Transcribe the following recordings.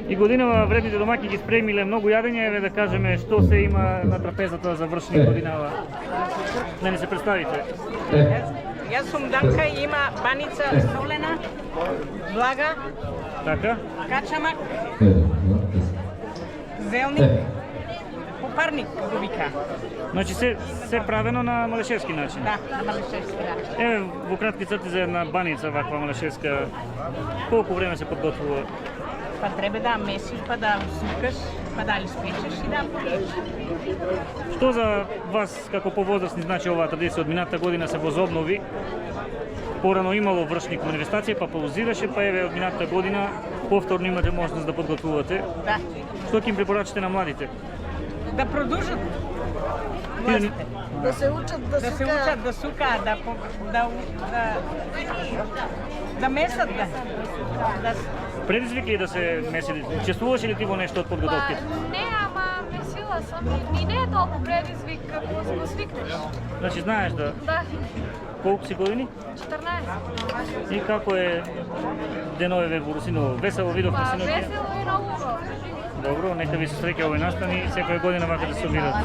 И годинава вредните домаки ги спремиле многу јадење, еве да кажеме што се има на трапезата за вршник годинава. Да ни се представите. Јас сум Данка и има баница солена, блага, Така? качамак, зелник, попарник го вика. Значи се правено на малешевски начин. Да, на малешевски начин. Еве во кратки црти за една баница ваква малешевска. Колку време се подготвува? Па треба да месиш, па да сукаш, па да испечеш и да поеш. Што за вас како повозрасни значи оваа традиција од минатата година се возобнови? Порано имало вршник манифестација, па паузираше, па еве од минатата година повторно имате можност да подготвувате. Да. Што ќе им препорачате на младите? Да продолжат. Младите. Да се учат Да се учат да сукаат, да месат, да. Предизвикли да се месели? Учествуваше ли ти во нешто од подготовките? Не, ама месила сам и не е толку предизвик како го свикнеш. Значи знаеш да... Да, Колку си години? 14. И како е денове во Русиново? Весело видовте Па синоќа? весело и многу убаво. Добро, нека ви се среќа овој настан и секоја година вака да се обидат.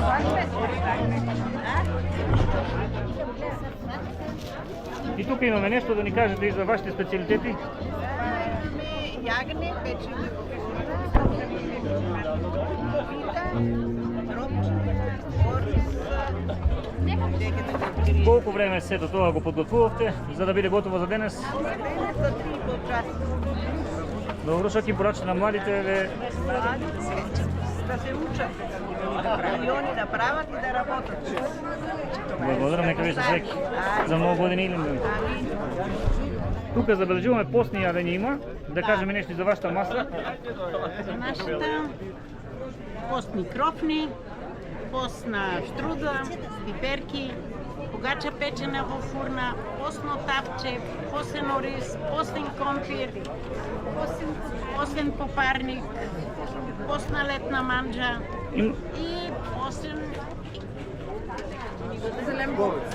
И тука имаме нешто да ни кажете и за вашите специјалитети. Јагне, печени, Колку време се до тоа го подготвувавте за да биде готово за денес? за 3,5 часа. Добро, што ќе порачате на младите Да се учат. И они да прават и да работат. Благодарам, нека ви се среќи за многу години или ден. Тука забележуваме постни јадења има, да кажеме нешто за вашата маса. За нашата постни крофни, постна штрудла, пиперки, погача печена во фурна, постно тапче, постен ориз, постен компир, постен попарник, постна летна манџа и постен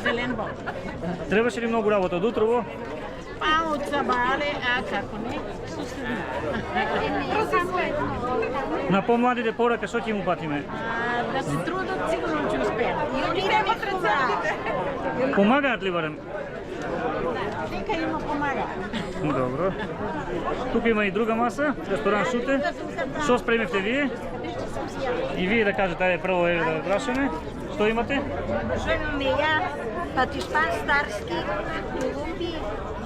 зелен боб. Требаше ли многу работа од утрово? Па од сабале, а како не, суследно. На помладите порака што ќе му патиме? Да се трудат, сигурно ќе успеат. И они немат рецептите. Помагаат ли барем? Нека има помага. Добро. Тука има и друга маса, ресторан Шуте. Што спремивте вие? И вие да кажете, ајде прво еве да прашаме. Што имате? Имаме ја патишпан старски, голумби,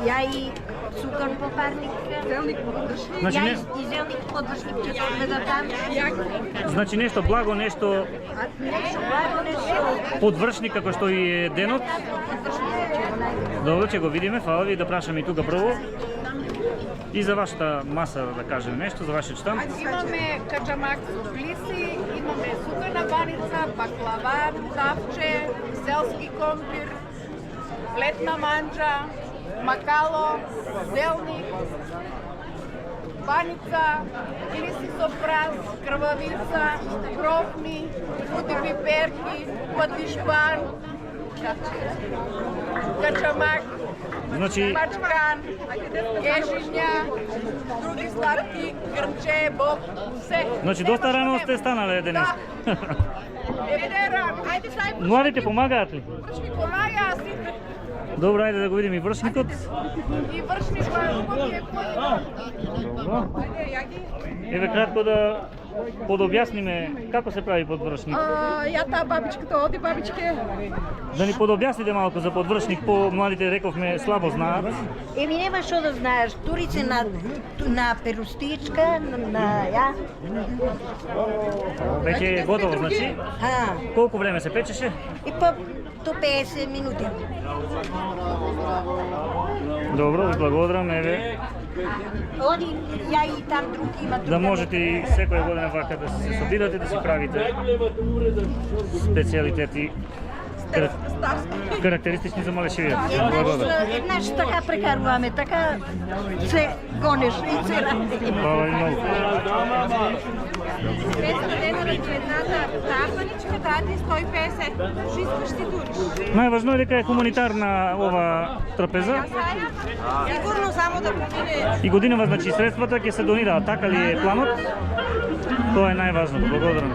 ја и цукан попарник, Значи, ја не... и зелник подвршник ќе се одведат там. значи нешто благо, нешто Нешто благо, нешто подвршник како што и е денот. Добро, ќе го видиме, фала ви да прашаме и тука прво. И за вашата маса да кажеме нешто, за вашиот штанд. Имаме качамак со плиси, имаме сукана баница, баклава, тапче, селски компир, летна манџа, макало, зелник, баница, плиси со прас, крвавица, крофни, фути пиперки, патишпан, качамак, Значи, мачкан, ешиња, други сладки, грнче, боб, се. значи доста рано сте станале денес. Не рано, ајде сај Младите помагаат ли? вршник помага, сите Добро, ајде да го видиме и вршникот. и вршник кој е Добро. Ајде, ја ги. Еве кратко да подобјасниме како се прави подвршник. Ја таа бабичката оди, бабичке. Да ни подобјасните малку за подвршник, по младите рековме слабо знаат. Еми нема што да знаеш, турице на перустичка, на ја. Веќе е готово, значи. Колку време се печеше? И па до 50 минути. Добро, ви благодарам, еве. Оди, ја и там друг има друг. Да можете и секоја година вака да се собирате, да си правите специјалитети. Карактеристични за Малешевијата. Благодарам. Еднаш така прекаруваме, така се гониш и се ради. Хвала ви многу. 500 денара ти едната тарпаничка, дати 150. Шо искаш ти туриш? Најважно е дека е хуманитарна ова трапеза Сигурно само да помине. и годинава, значи средствата ќе се донираат. Така ли е планот? Тоа е најважното. Благодарам.